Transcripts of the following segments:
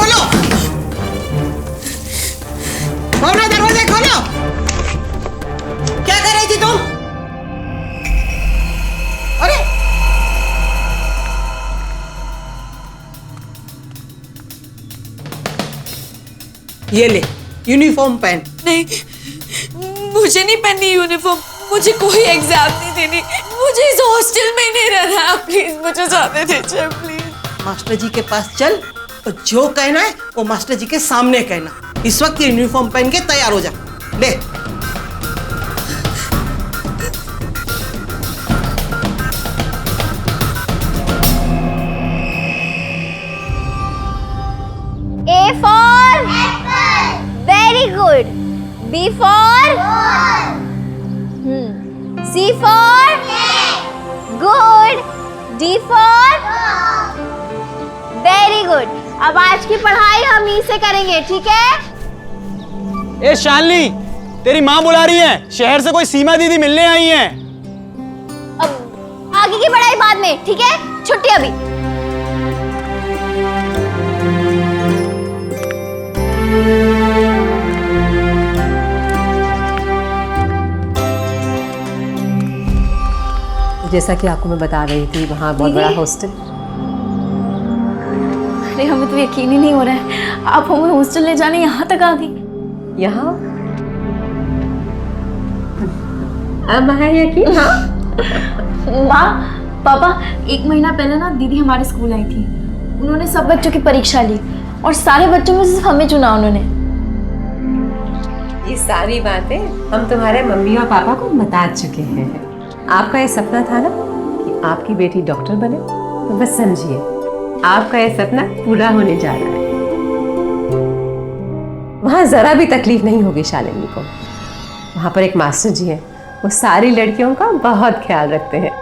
खोलो, भावना दरवाजा खोलो। क्या कर रही थी तुम? अरे ये ले यूनिफॉर्म पहन। नहीं, मुझे नहीं पहननी यूनिफॉर्म, मुझे कोई एग्जाम नहीं देनी, मुझे इस हॉस्टल में नहीं रहना, प्लीज मुझे जाने दीजिए प्लीज। मास्टर जी के पास चल और जो कहना है वो मास्टर जी के सामने कहना। इस वक्त यूनिफॉर्म पहन के तैयार हो जा। ले A for apple. Very good. B for ball. C for cat. Good. D for dog. Very good. अब आज की पढ़ाई हम ही से करेंगे, ठीक है? ए शालिनी, तेरी माँ बुला रही है, शहर से कोई सीमा दीदी मिलने आई हैं। अब आगे की पढ़ाई बाद में, ठीक है? छुट्टी अभी। जैसा कि आपको मैं बता रही थी, वहाँ बहुत बड़ा हॉस्टल। अरे हमें तो यकीन ही नहीं हो रहा है, आप हमें हॉस्टल ले जाने यहाँ तक आ गई। यहाँ अब है यकीन? हाँ माँ, पापा, 1 महीना पहले ना दीदी हमारे स्कूल आई थी। उन्होंने सब बच्चों की परीक्षा ली और सारे बच्चों में सिर्फ हमें चुना उन्होंने। ये सारी बातें हम तुम्हारे मम्मी और पापा को बता चुके हैं। आपका ये सपना था ना कि आपकी बेटी डॉक्टर बने, तो बस समझिए आपका ये सपना पूरा होने जा रहा है। वहाँ जरा भी तकलीफ नहीं होगी शालिनी को। वहाँ पर एक मास्टर जी हैं, वो सारी लड़कियों का बहुत ख्याल रखते हैं।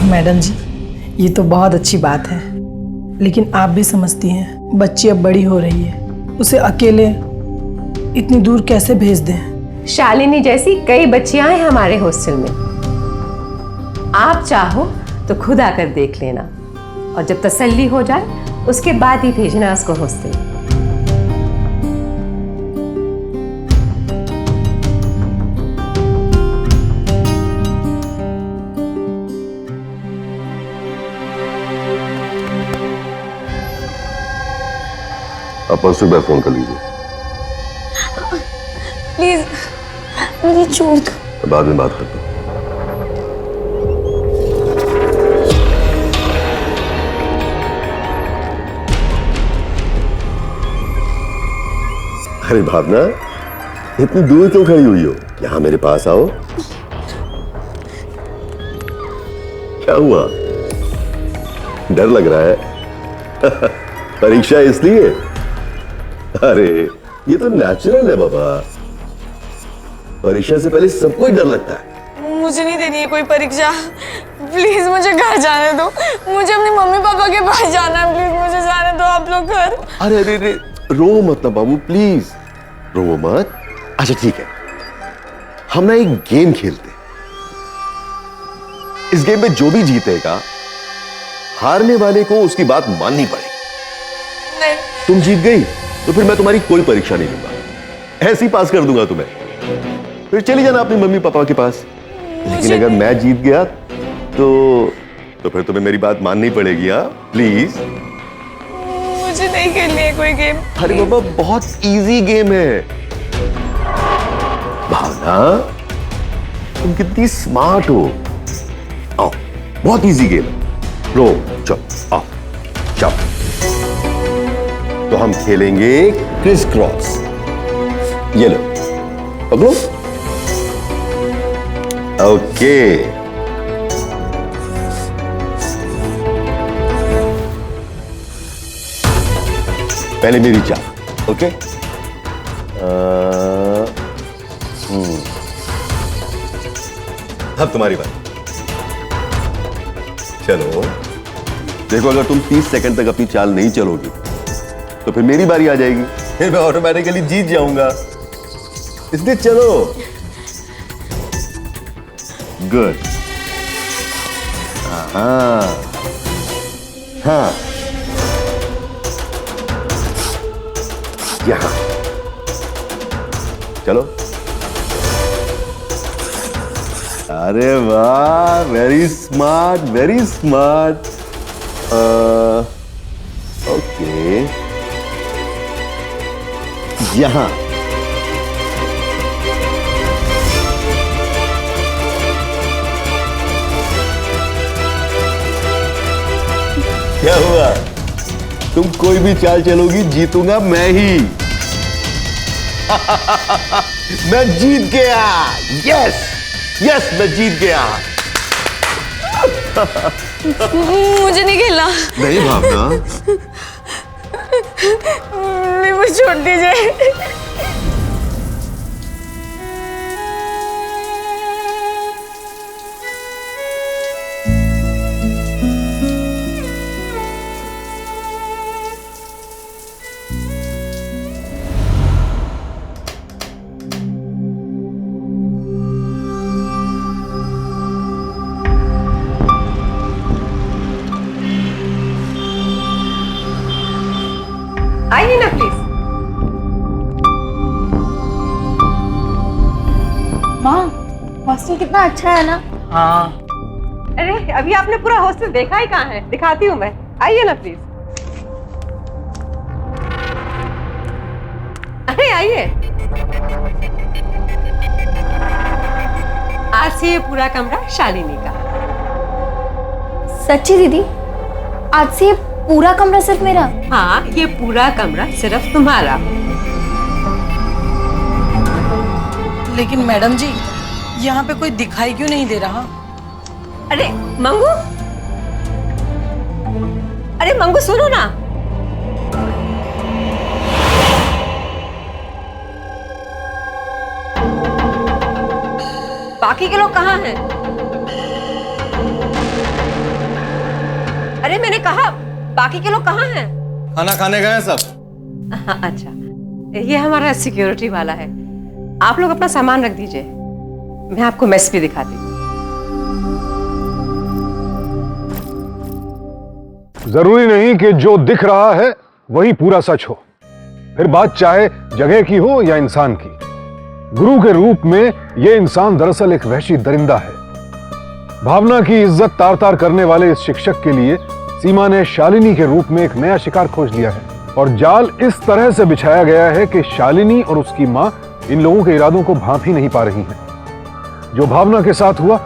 मैडम जी, ये तो बहुत अच्छी बात है, लेकिन आप भी समझती हैं बच्ची अब बड़ी हो रही है, उसे अकेले इतनी दूर कैसे भेज दें? शालिनी जैसी कई बच्चियां हैं हमारे हॉस्टल में। आप चाहो तो खुद आकर देख लेना, और जब तसल्ली हो जाए उसके बाद ही भेजना उसको हॉस्टल। आप परसों एक बार फोन कर लीजिए। प्लीज मुझे छोड़ दो। बाद में बात करता हूँ। अरे भावना, इतनी दूर क्यों खड़ी हुई हो? यहाँ मेरे पास आओ। क्या हुआ? डर लग रहा है? परीक्षा इसलिए? अरे ये तो नेचुरल है बाबा, परीक्षा से पहले सबको ही डर लगता है। मुझे नहीं देनी है कोई परीक्षा, प्लीज मुझे घर जाने दो, मुझे अपने मम्मी पापा के पास जाना है, प्लीज मुझे जाने दो आप लोग घर। अरे अरे अरे, रो मत ना बाबू, प्लीज रो मत। अच्छा ठीक है, हम ना एक गेम खेलते हैं। इस गेम में जो भी जीतेगा, हारने वाले को उसकी बात माननी पड़ेगी। नहीं। तुम जीत गई तो फिर मैं तुम्हारी कोई परीक्षा नहीं लूंगा, ऐसे ही पास कर दूंगा तुम्हें। फिर चली जाना अपनी मम्मी पापा के पास। लेकिन अगर मैं जीत गया तो फिर तुम्हें मेरी बात माननी पड़ेगी। हाँ प्लीज। मुझे नहीं खेलनी है कोई गेम। अरे बाबा, बहुत इजी गेम है। भावना, तुम कितनी स्मार्ट हो। आओ, बहुत इजी गेम है। लो चलो, आओ चलो। तो हम खेलेंगे क्रिस क्रॉस। ये लो, पकड़ो। ओके, पहले मेरी चाल। ओके, अब तुम्हारी बात। चलो देखो, अगर तुम 30 सेकंड तक अपनी चाल नहीं चलोगी तो फिर मेरी बारी आ जाएगी, फिर मैं ऑटोमेटिकली जीत जाऊंगा। इसलिए चलो। गुड। हाँ हाँ, यहां चलो। अरे वाह, very smart, very smart. Okay, यहां। क्या हुआ? तुम कोई भी चाल चलोगी, जीतूंगा मैं ही। मैं जीत गया। यस यस, मैं जीत गया। मुझे नहीं खेलना। नहीं भावना, नहीं, मुझे छोड़ दीजिए। आइए ना प्लीज। माँ, हॉस्टल कितना अच्छा है ना। हाँ, अरे अभी आपने पूरा हॉस्टल देखा ही कहाँ है? दिखाती हूँ मैं, आइए ना प्लीज। अरे आइए। आज से ये पूरा कमरा शालिनी का। सच्ची दीदी, आज से ये पूरा कमरा सिर्फ मेरा? हाँ, ये पूरा कमरा सिर्फ तुम्हारा। लेकिन मैडम जी, यहाँ पे कोई दिखाई क्यों नहीं दे रहा? अरे मंगू, अरे मंगू सुनो ना। बाकी के लोग कहाँ हैं? अरे मैंने कहा बाकी के लोग कहाँ हैं? खाना खाने गए हैं सब। अच्छा, ये हमारा सिक्योरिटी वाला है। आप लोग अपना सामान रख दीजिए, मैं आपको मेस भी दिखाती हूँ। जरूरी नहीं कि जो दिख रहा है वही पूरा सच हो, फिर बात चाहे जगह की हो या इंसान की। गुरु के रूप में यह इंसान दरअसल एक वहशी दरिंदा है। भावना की इज्जत तार तार करने वाले इस शिक्षक के लिए सीमा ने शालिनी के रूप में एक नया शिकार खोज लिया है, और जाल इस तरह से बिछाया गया है कि शालिनी और उसकी मां इन लोगों के इरादों को भांप ही नहीं पा रही हैं। जो भावना के साथ हुआ,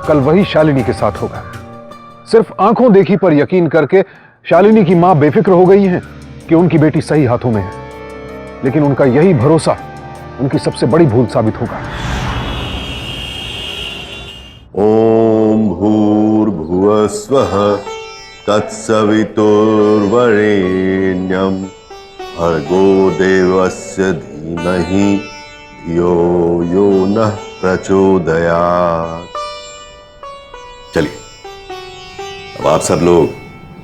कल वही शालिनी के साथ होगा। सिर्फ आंखों देखी पर यकीन करके शालिनी की मां बेफिक्र हो गई हैं कि उनकी बेटी सही हाथों में है, लेकिन उनका यही भरोसा उनकी सबसे बड़ी भूल साबित होगा। ओम भूर्भुवः स्वः तत्सवितुर्वरेण्यं भर्गो देवस्य धीमहि धियो यो नः प्रचोदयात्। चलिए, अब आप सब लोग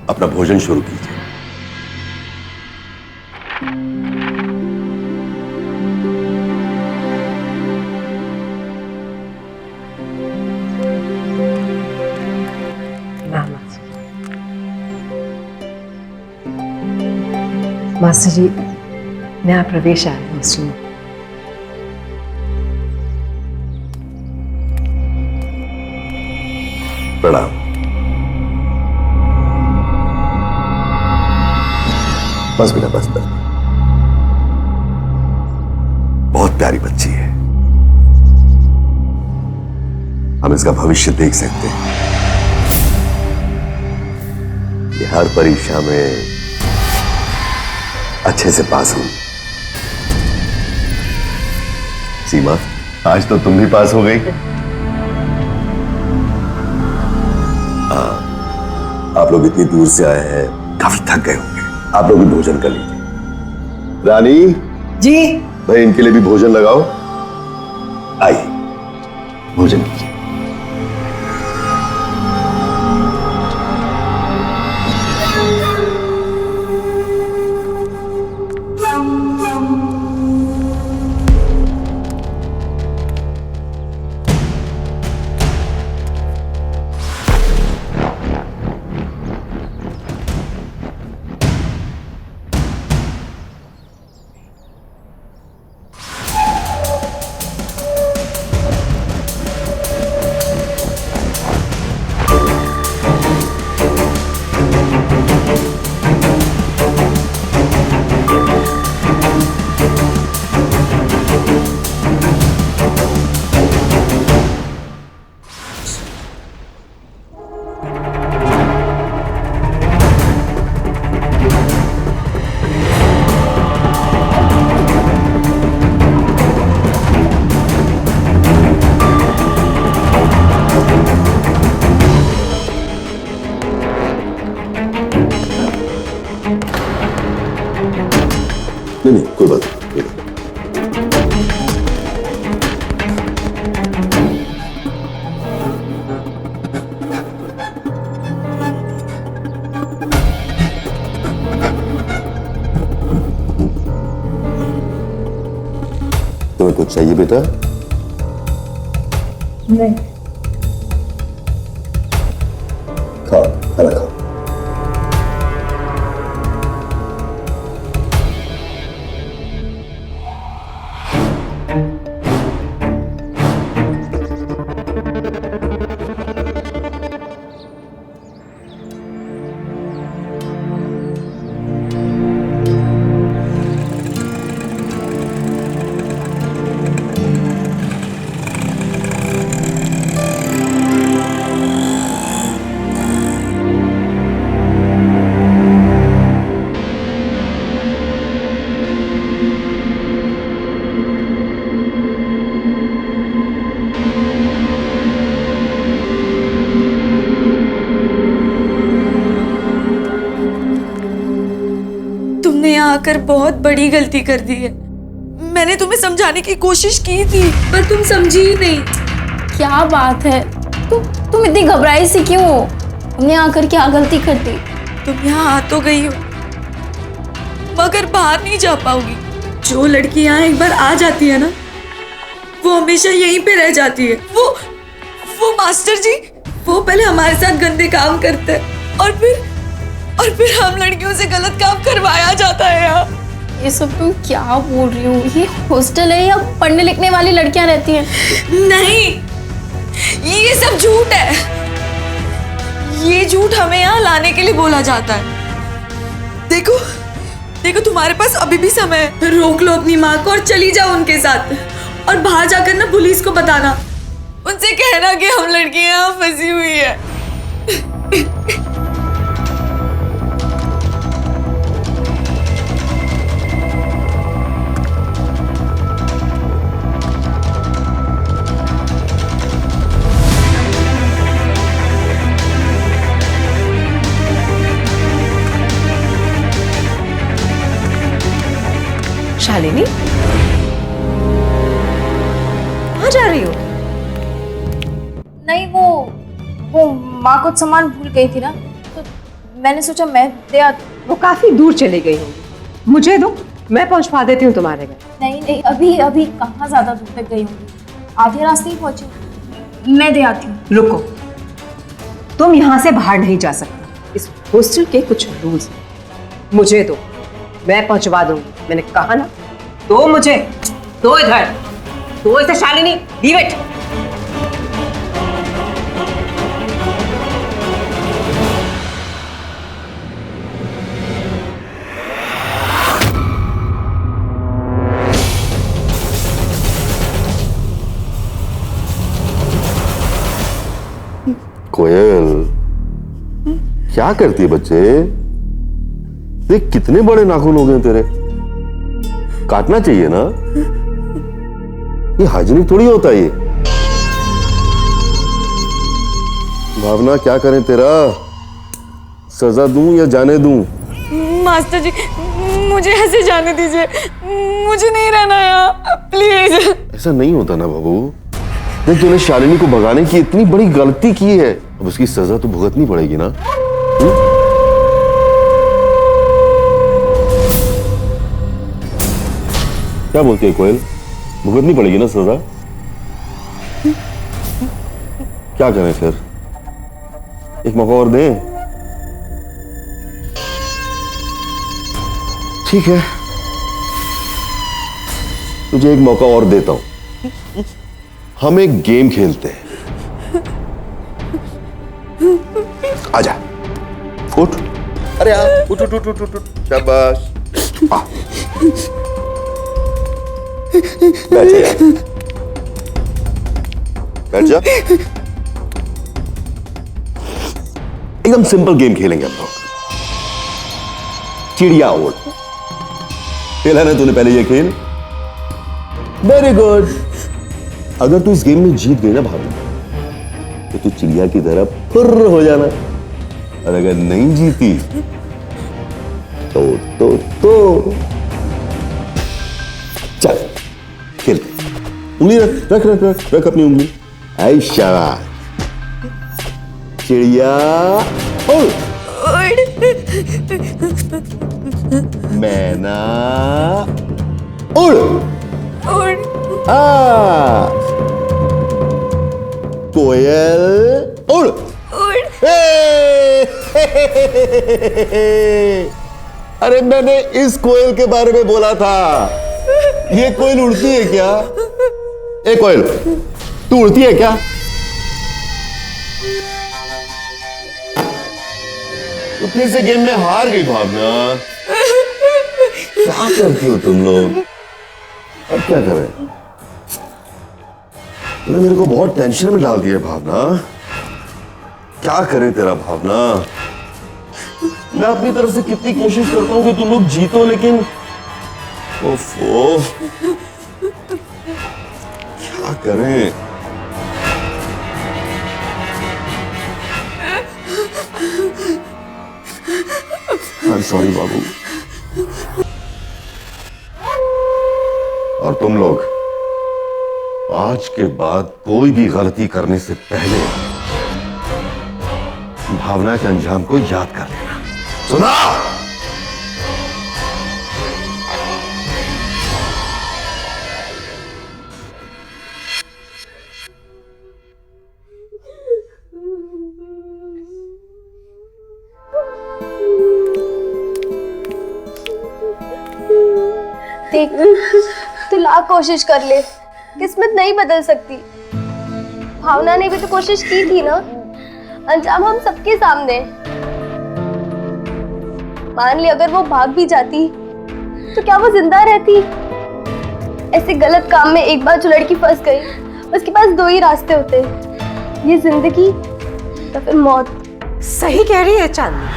अपना भोजन शुरू कीजिए। मास्टर जी, नया प्रवेश आया है हॉस्टल में। प्रणाम। बस बेटा, बस बस। बहुत प्यारी बच्ची है, हम इसका भविष्य देख सकते हैं। ये हर परीक्षा में अच्छे से पास हुई। सीमा, आज तो तुम भी पास हो गई। आप लोग इतनी दूर से आए हैं, काफी थक गए होंगे। आप लोग भी भोजन कर लीजिए। रानी जी। भाई, इनके लिए भी भोजन लगाओ। आइए, भोजन कीजिए। नहीं कोई बात नहीं, कोई बात नहीं। तुम्हें कुछ चाहिए बेटा? नहीं। खाओ, खाना खाओ। तुमने यहाँ आकर बहुत बड़ी गलती कर दी है। मैंने तुम्हें समझाने की कोशिश की थी पर तुम समझी ही नहीं। क्या बात है, तुम इतनी घबराई सी क्यों हो? हमने आकर क्या गलती कर दी? तुम यहाँ आ तो गई हो मगर बाहर नहीं जा पाओगी। जो लड़की यहाँ एक बार आ जाती है ना वो हमेशा यहीं पे रह जाती है। वो मास्टर जी वो पहले हमारे साथ गंदे काम करते हैं और फिर हम लड़कियों से गलत काम करवाया जाता है यहाँ। ये सब तुम क्या बोल रही हो? ये हॉस्टल है या पढ़ने लिखने वाली लड़कियां रहती हैं? नहीं, ये सब झूठ है। ये झूठ हमें यहाँ लाने के लिए बोला जाता है। देखो तुम्हारे पास अभी भी समय है। रोक लो अपनी माँ को और चली जाओ उनके साथ और बाहर जाकर ना पुलिस को बताना। उनसे कहना कि हम लड़कियां यहाँ फंसी हुई है। शालिनी, कहाँ जा रही हो? नहीं, वो माँ कुछ सामान भूल गई थी ना, तो मैंने सोचा मैं दे आती। वो काफी दूर चली गई होंगी। मुझे दो, मैं पहुंचवा देती हूँ तुम्हारे घर। नहीं, अभी कहाँ ज्यादा दूर तक गई होंगी, आधे रास्ते ही पहुंची। मैं दे आती हूँ। रुको, तुम यहाँ से बाहर नहीं जा सकती। इस हॉस्टल के कुछ रूल्स हैं। मुझे दो, मैं पहुंचवा दूंगी। मैंने कहा ना, तो मुझे दो। इधर तो इसे शालिनी, लीव इट। कोयल, क्या करती है बच्चे? देख कितने बड़े नाखून हो गए तेरे। काटना चाहिए ना, ये हाइजीनिक थोड़ी होता है ये। भावना, क्या करें तेरा? सजा दूं या जाने दूं? मास्टर जी मुझे ऐसे जाने दीजिए, मुझे नहीं रहना यहाँ प्लीज। ऐसा नहीं होता ना बाबू। देख, तूने शालिनी को भगाने की इतनी बड़ी गलती की है, अब उसकी सजा तो भुगतनी पड़ेगी ना। क्या बोलती है कोयल? भुगतनी पड़ेगी ना सजा? क्या करें फिर? एक मौका और दें? ठीक है, तुझे एक मौका और देता हूं। हम एक गेम खेलते हैं। आजा, उठ। अरे आ, उठ उठ उठ उठ उठ। शाबाश। आ। बैठ जा। बैठ जा। एकदम सिंपल गेम खेलेंगे हम लोग। चिड़िया उड़। खेला ना तूने पहले ये खेल? Very good. अगर तू इस गेम में जीत गई ना भाभी, तो तू चिड़िया की तरह फुर्र हो जाना, और अगर नहीं जीती तो चल खेल। उंगली रख रख रख रख रख अपनी उंगली। आई शाबाश चिड़िया उड़। मैना उड़। कोयल उड़। अरे मैंने इस कोयल के बारे में बोला था। ये कोयल उड़ती है क्या? ए कोयल, तू उड़ती है क्या? तो फिर से गेम में हार गई भावना। क्या करती हो तुम लोग? अब क्या करें? तूने मेरे को बहुत टेंशन में डाल दिया भावना। क्या करें तेरा भावना? मैं अपनी तरफ से कितनी कोशिश करता हूं कि तुम लोग जीतो, लेकिन ओफो, क्या करें? I'm sorry बाबू। और तुम लोग आज के बाद कोई भी गलती करने से पहले भावना के अंजाम को याद कर लेना, सुना? देख, तू लाख कोशिश कर ले, किस्मत नहीं बदल सकती। भावना ने भी तो कोशिश की थी ना। अंजाम हम सबके सामने। मान ले अगर वो भाग भी जाती तो क्या वो जिंदा रहती? ऐसे गलत काम में एक बार जो लड़की फंस गई, उसके पास दो ही रास्ते होते, ये जिंदगी या फिर मौत। सही कह रही है चांदनी।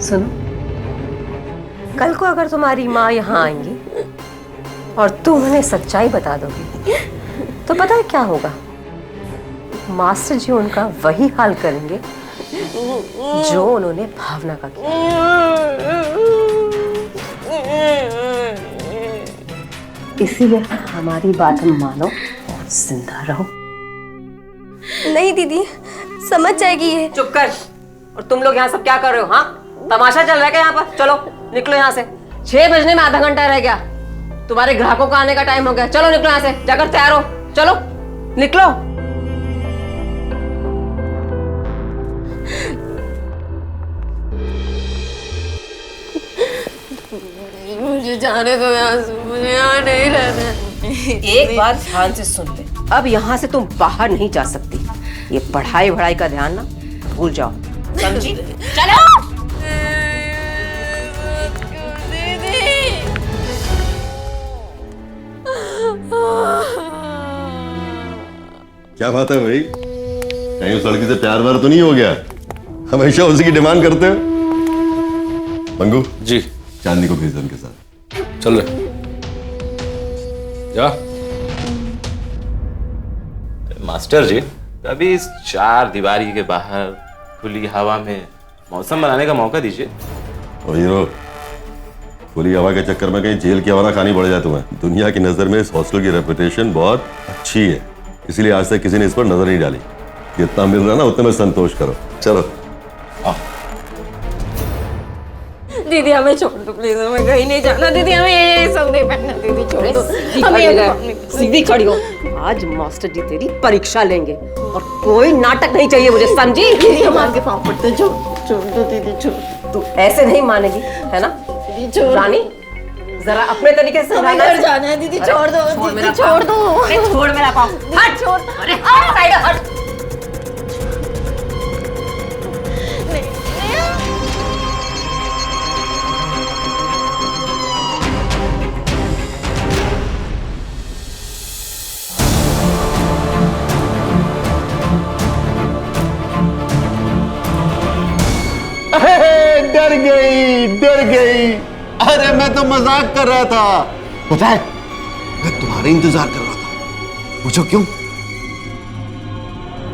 सुनो, कल को अगर तुम्हारी माँ यहाँ आएंगी और तुम उन्हें सच्चाई बता दोगी तो पता है क्या होगा? मास्टर जी उनका वही हाल करेंगे जो उन्होंने भावना का किया। इसीलिए हमारी बात मानो और जिंदा रहो। नहीं दीदी, समझ जाएगी ये। चुप कर। और तुम लोग यहाँ सब क्या कर रहे हो? हाँ, तमाशा चल रहा है क्या यहाँ पर? चलो निकलो यहाँ से। 6 बजने में आधा घंटा रह गया। तुम्हारे ग्राहकों का आने का टाइम हो गया। चलो निकलो यहाँ से, जाकर तैयार हो। चलो निकलो। मुझे जाने दो यहाँ से, मुझे यहाँ नहीं रहना। एक बात ध्यान से सुन ले, अब यहाँ से तुम बाहर नहीं जा सकती। ये पढ़ाई वढ़ाई का ध्यान ना भूल जाओ, समझी? चलो। क्या बात है भाई? कहीं उस लड़की से प्यार व्यार तो नहीं हो गया? हमेशा उसी की डिमांड करते हो। मंगू जी, चांदनी को भेज दो उनके साथ। चल रहे जा। मास्टर जी, कभी इस 4 दीवारी के बाहर खुली हवा में मौसम बनाने का मौका दीजिए। ओ हीरो, खुली हवा के चक्कर में कहीं जेल की हवा ना खानी पड़ जाए तुम्हें। दुनिया की नजर में इस हॉस्टल की रेपुटेशन बहुत अच्छी है, इसलिए आज तक किसी ने इस पर नजर नहीं डाली। जितना मिल रहा ना उतने में संतोष करो। चलो दीदी हमें छोड़ दो प्लीज, हमें कहीं नहीं जाना। दीदी हमें ये सब नहीं पहनना। दीदी छोड़ दो, सीधी खड़ी हो। आज मास्टर जी तेरी परीक्षा लेंगे और कोई नाटक नहीं चाहिए मुझे, समझी? दीदी हम आपके पाँव पड़ते हैं, छोड़ दो दीदी, छोड़। तू ऐसे नहीं मानेगी है ना रानी? जरा अपने तरीके से हमें घर जाना है। दीदी छोड़ दो, दीदी छोड़ दो। अरे छोड़ मेरा पाँव, हट। छोड़, अरे हट साइड हट। डर गई, डर गई। अरे मैं तो मजाक कर रहा था। पता है, मैं तुम्हारा इंतजार कर रहा था। पूछो क्यों?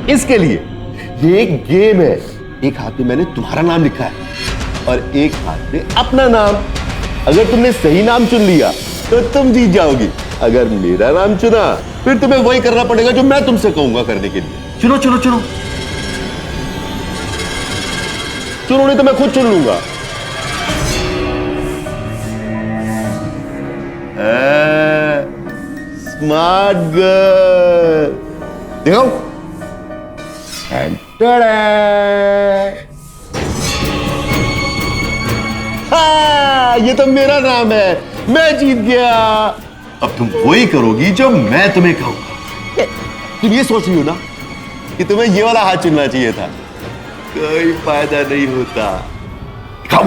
इसके लिए, ये एक गेम है। एक हाथ में मैंने तुम्हारा नाम लिखा है और एक हाथ में अपना नाम। अगर तुमने सही नाम चुन लिया तो तुम जीत जाओगी। अगर मेरा नाम चुना फिर तुम्हें वही करना पड़ेगा जो मैं तुमसे कहूंगा करने के लिए। चुनो चुनो चुनो चुनो, नहीं तो मैं खुद चुन लूंगा। स्मार्ट गर्ल, देखो। हाँ, ये तो मेरा नाम है। मैं जीत गया। अब तुम वही करोगी जो मैं तुम्हें कहूंगा। तुम ये सोच रही हो ना कि तुम्हें ये वाला हाथ चुनना चाहिए था। कोई फायदा नहीं होता। खाओ।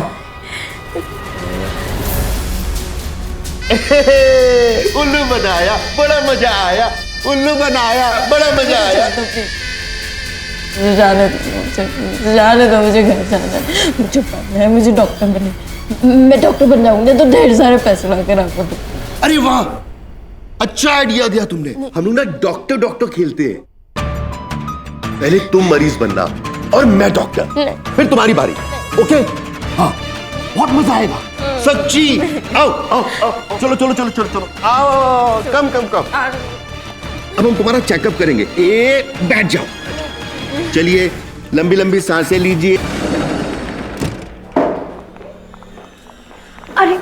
उल्लू बनाया, बड़ा मजा आया। उल्लू बनाया, बड़ा मजा आया। जाने दो, मुझे घर जाना है, मुझे पढ़ना है, मुझे डॉक्टर बनना। मैं डॉक्टर बन जाऊंगी तो ढेर सारे पैसे लाकर आपको दूँ। अरे वाह, अच्छा आइडिया दिया तुमने। हम लोग ना डॉक्टर डॉक्टर खेलते हैं। पहले तुम मरीज बनना और मैं डॉक्टर, फिर तुम्हारी बारी। ओके? हाँ, बहुत मजा आएगा। सच्ची। आओ आओ आओ, चलो चलो चलो चलो चलो, आओ। कम कम कम। अब हम तुम्हारा चेकअप करेंगे। बैठ जाओ। चलिए, लंबी लंबी सांसें लीजिए। अरे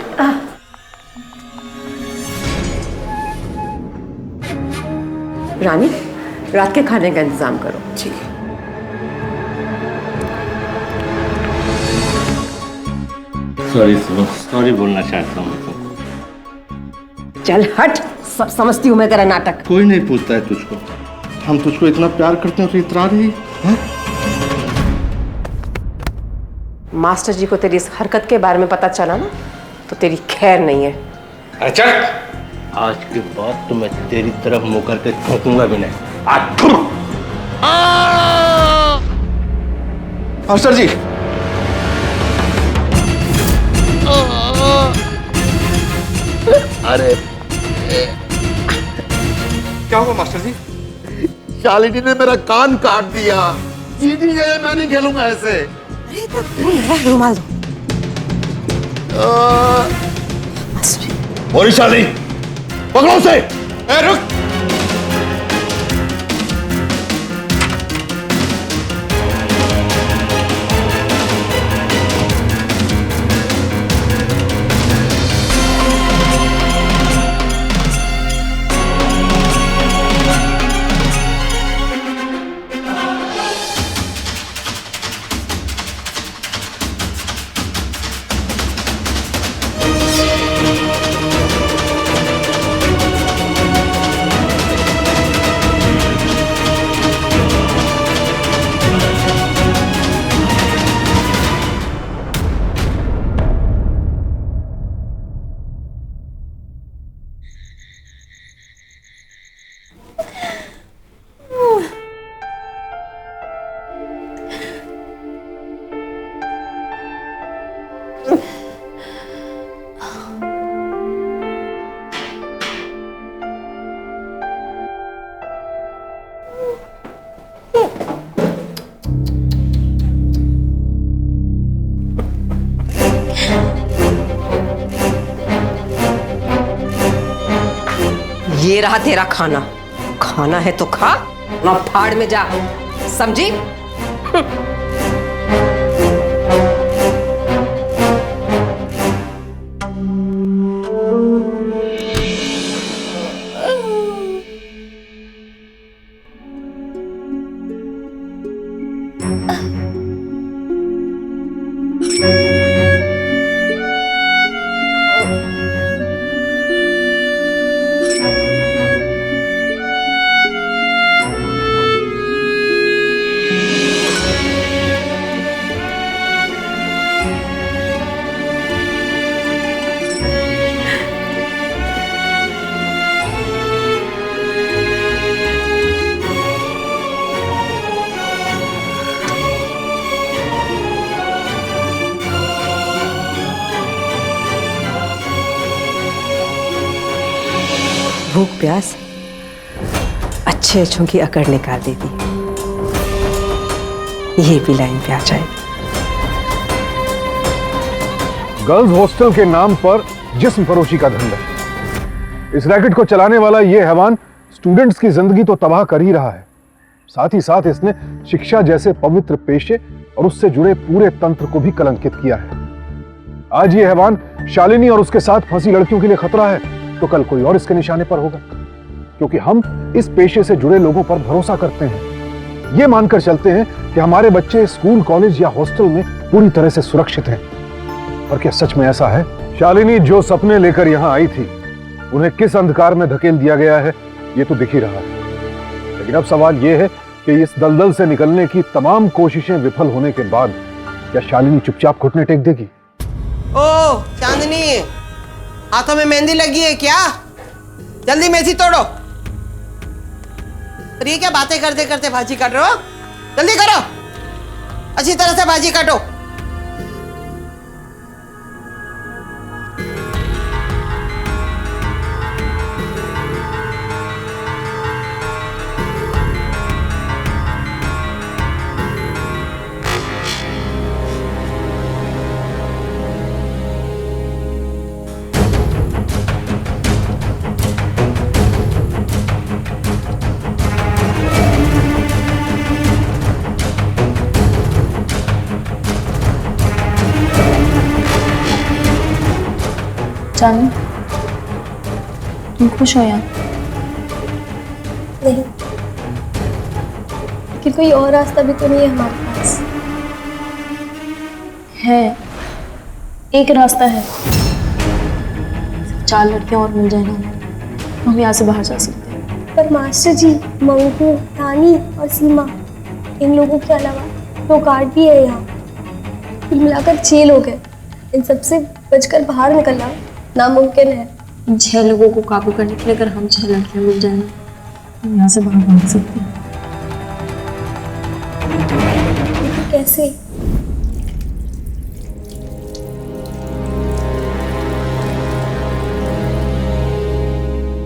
रानी, रात के खाने का इंतजाम करो। ठीक है। सॉरी बोलना चाहता हूँ। चल हट, सब समझती हूँ मैं तेरा नाटक। कोई नहीं पूछता है तुझको। हम तुझको इतना प्यार करते हैं और इतरा रही है। मास्टर जी को तेरी इस हरकत के बारे में पता चला ना तो तेरी खैर नहीं है। अच्छा, आज के बाद तो मैं तेरी तरफ मुंह करके ठोकूंगा भी नहीं। मास्टर जी, अरे क्या हुआ मास्टर जी? शालिनी ने मेरा कान काट दिया। जीत ही गए, मैं नहीं खेलूंगा ऐसे। रुमाल दो। और शालिनी, पकड़ो उसे। रुक। ये रहा तेरा खाना। खाना है तो खा, ना फाड़ में जा, समझी? भूख प्यास अच्छे अच्छों की अकड़ निकाल देती है। ये भी लाइन पे आ जाएगी। गर्ल्स हॉस्टल के नाम पर जिस्म फरोशी का धंधा। इस रैकेट को चलाने वाला ये हैवान स्टूडेंट्स की जिंदगी तो तबाह कर ही रहा है, साथ ही साथ इसने शिक्षा जैसे पवित्र पेशे और उससे जुड़े पूरे तंत्र को भी कलंकित किया है। आज ये हैवान शालिनी और उसके साथ फंसी लड़कियों के लिए खतरा है, तो कल कोई और इसके निशाने पर होगा, क्योंकि हम इस पेशे से जुड़े लोगों पर भरोसा करते हैं। ये मानकर चलते हैं कि हमारे बच्चे स्कूल, कॉलेज या हॉस्टल में पूरी तरह से सुरक्षित हैं। और क्या सच में ऐसा है? शालिनी जो सपने लेकर यहाँ आई थी, उन्हें किस अंधकार में धकेल दिया गया है, ये तो दिख ही रहा है। लेकिन अब सवाल यह है कि इस दलदल से निकलने की तमाम कोशिशें विफल होने के बाद क्या शालिनी चुपचाप घुटने टेक देगी? ओ चांदनी, हाथों में मेहंदी लगी है क्या? जल्दी मेथी तोड़ो। और ये क्या बातें करते करते भाजी काट रहे हो? जल्दी करो, अच्छी तरह से भाजी काटो। चांदनी, तुम खुश हो यार? नहीं, कि कोई और रास्ता भी तो नहीं है हमारे पास। है, एक रास्ता है। 4 लड़कियां और मिल जाए ना, हम यहाँ से बाहर जा सकते हैं। पर मास्टर जी, मंगू, रानी और सीमा, इन लोगों के अलावा 2 गार्ड भी है यहाँ। कुल मिलाकर 6 लोग हैं। इन सबसे बचकर बाहर निकलना नामुमकिन है। 6 लोगों को काबू करने के लिए अगर हम 6 लड़कियां मिल जाए, हम यहाँ से बाहर भाग सकते हैं। कैसे?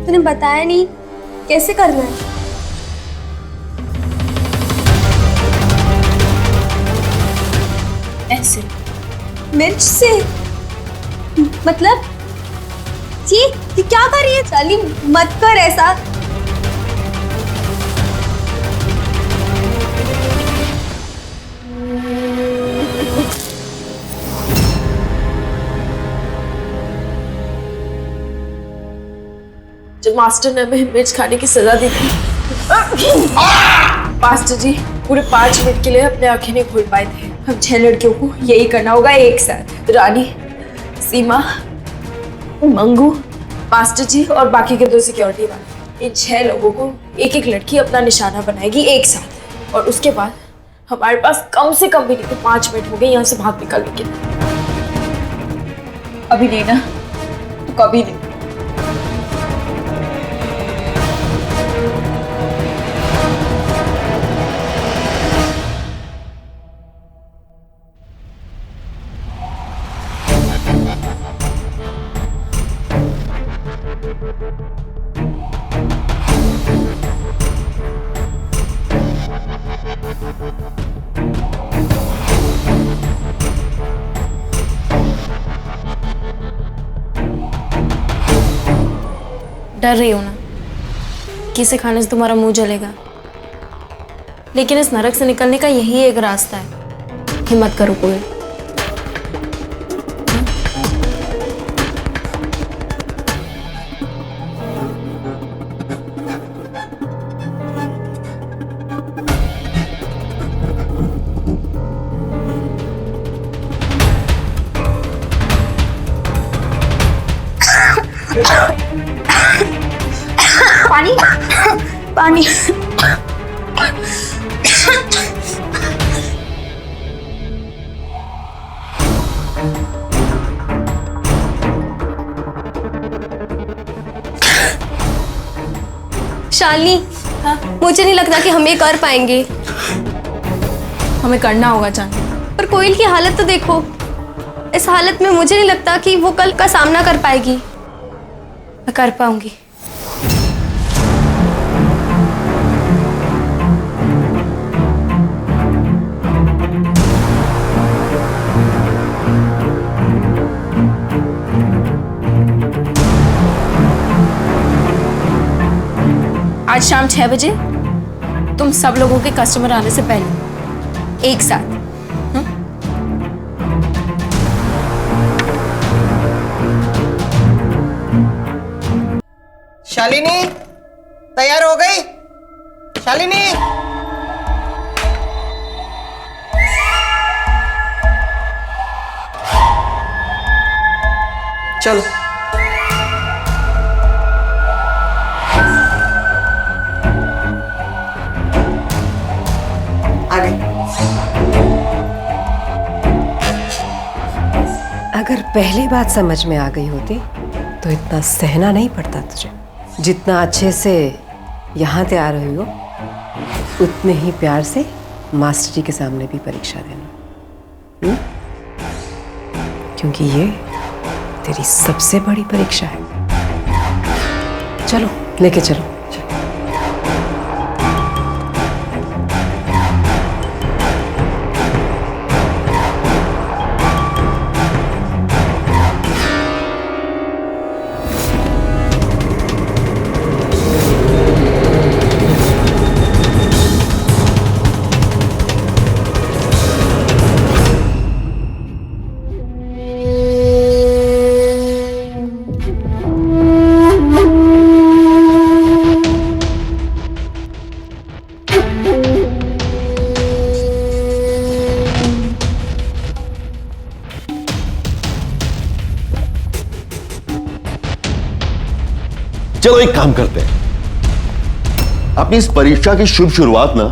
तूने बताया नहीं, कैसे करना है? ऐसे मिर्च से? मतलब ये क्या कर रही है? चाली, मत कर ऐसा। जब मास्टर ने हमें मिर्च खाने की सजा दी थी, मास्टर जी पूरे 5 मिनट के लिए अपने आंखें नहीं खोल पाए थे। हम 6 लड़कियों को यही करना होगा एक साथ। रानी, सीमा, मंगू, मास्टर जी और बाकी के 2 सिक्योरिटी वाले, इन 6 लोगों को एक एक लड़की अपना निशाना बनाएगी एक साथ। और उसके बाद हमारे पास कम से कम भी नहीं तो 5 मिनट हो गए यहाँ से बाहर निकलने के लिए। अभी नहीं ना तो कभी नहीं। डर रही हो ना कि इसे खाने से तुम्हारा मुंह जलेगा, लेकिन इस नरक से निकलने का यही एक रास्ता है। हिम्मत करो कोई। पानी, पानी। शालिनी, मुझे नहीं लगता कि हम ये कर पाएंगे। हमें करना होगा चांदी। पर कोयल की हालत तो देखो, इस हालत में मुझे नहीं लगता कि वो कल का सामना कर पाएगी। मैं कर पाऊंगी। आज शाम 6 बजे तुम सब लोगों के कस्टमर आने से पहले एक साथ। शालिनी तैयार हो गई? शालिनी चलो आ गई। अगर पहली बात समझ में आ गई होती तो इतना सहना नहीं पड़ता तुझे। जितना अच्छे से यहाँ तैयार रही हो उतने ही प्यार से मास्टर जी के सामने भी परीक्षा देना। क्योंकि ये तेरी सबसे बड़ी परीक्षा है। चलो लेके चलो। चलो एक काम करते हैं, अपनी इस परीक्षा की शुभ शुरुआत ना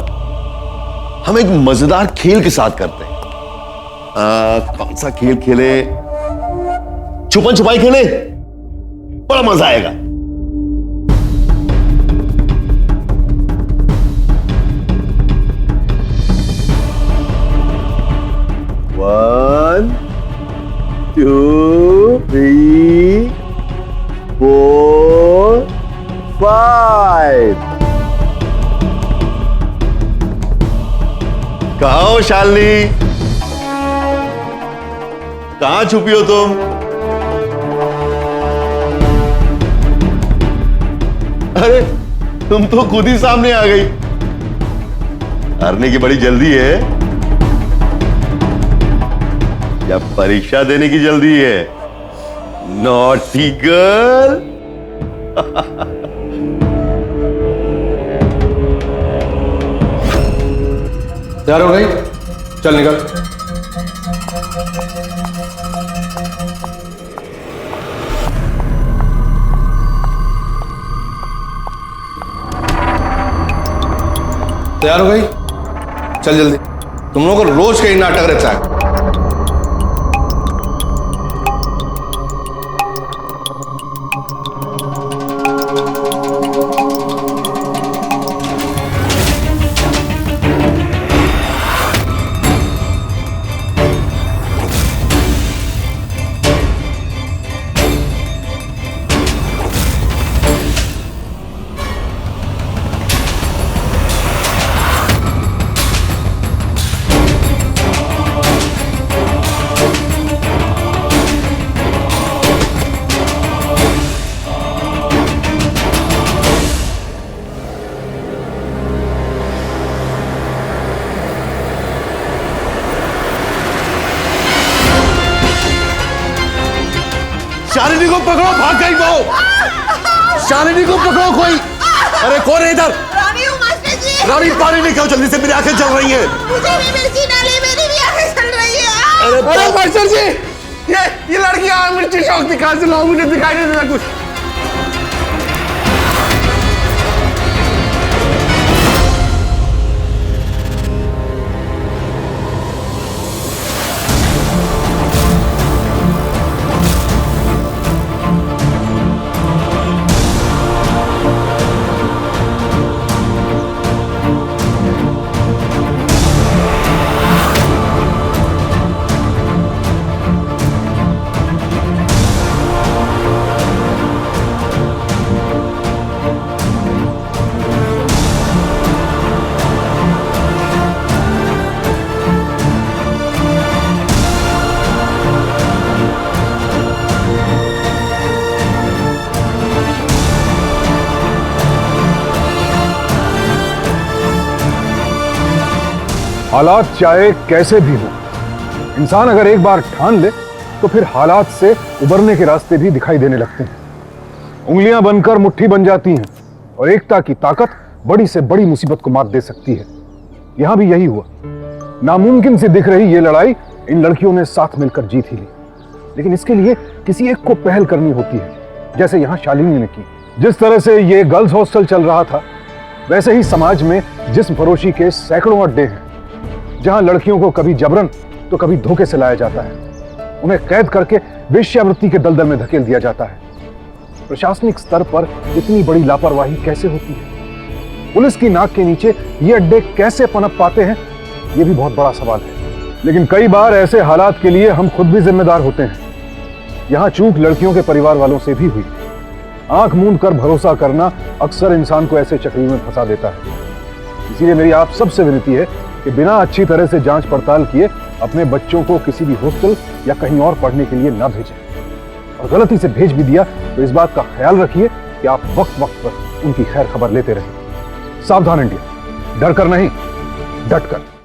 हम एक मजेदार खेल के साथ करते हैं। कौन सा खेल खेले? छुपन छुपाई खेले, बड़ा मजा आएगा। One, 2, 3, 4, 5। कहाँ हो शालिनी? कहाँ छुपी हो तुम? अरे तुम तो खुद ही सामने आ गई। हारने की बड़ी जल्दी है या परीक्षा देने की जल्दी है? Naughty girl. तैयार हो गई? चल निकल। तैयार हो गई? चल जल्दी। तुम लोगों को रोज का ही नाटक रहता है। शालिनी को पकड़ो, भाग गई वो। शालिनी को पकड़ो कोई। अरे कौन है इधर? रानी हूँ मास्टर जी। रानी पानी लेके आओ जल्दी से, मेरी आंखें चल रही हैं। मुझे भी मिर्ची डाली, मेरी भी आंखें चल रही है। अरे मास्टर जी, ये लड़की मिर्ची शौक दिखा से लोग मुझे दिखाई नहीं देता कुछ। हालात चाहे कैसे भी हो, इंसान अगर एक बार ठान ले तो फिर हालात से उबरने के रास्ते भी दिखाई देने लगते हैं। उंगलियां बनकर मुट्ठी बन जाती हैं और एकता की ताकत बड़ी से बड़ी मुसीबत को मात दे सकती है। यहां भी यही हुआ। नामुमकिन सी दिख रही ये लड़ाई इन लड़कियों ने साथ मिलकर जीत ही ली, लेकिन इसके लिए किसी एक को पहल करनी होती है, जैसे यहां शालिनी ने की। जिस तरह से ये गर्ल्स हॉस्टल चल रहा था, वैसे ही समाज में जिस्म फरोशी के सैकड़ों अड्डे हैं, जहां लड़कियों को कभी जबरन तो कभी धोखे से लाया जाता है, उन्हें कैद करके वेश्यावृत्ति के दलदल में धकेल दिया जाता है। प्रशासनिक स्तर पर इतनी बड़ी लापरवाही कैसे होती है? पुलिस की नाक के नीचे ये अड्डे कैसे पनप पाते हैं, ये भी बहुत बड़ा सवाल है। लेकिन कई बार ऐसे हालात के लिए हम खुद भी जिम्मेदार होते हैं। यहां चूक लड़कियों के परिवार वालों से भी हुई। आंख मूंद कर भरोसा करना अक्सर इंसान को ऐसे चक्रव्यूह में फंसा देता है। इसीलिए मेरी आप सबसे विनती है कि बिना अच्छी तरह से जांच पड़ताल किए अपने बच्चों को किसी भी हॉस्टल या कहीं और पढ़ने के लिए न भेजें, और गलती से भेज भी दिया तो इस बात का ख्याल रखिए कि आप वक्त वक्त पर उनकी खैर खबर लेते रहें। सावधान इंडिया, डर कर नहीं, डट कर।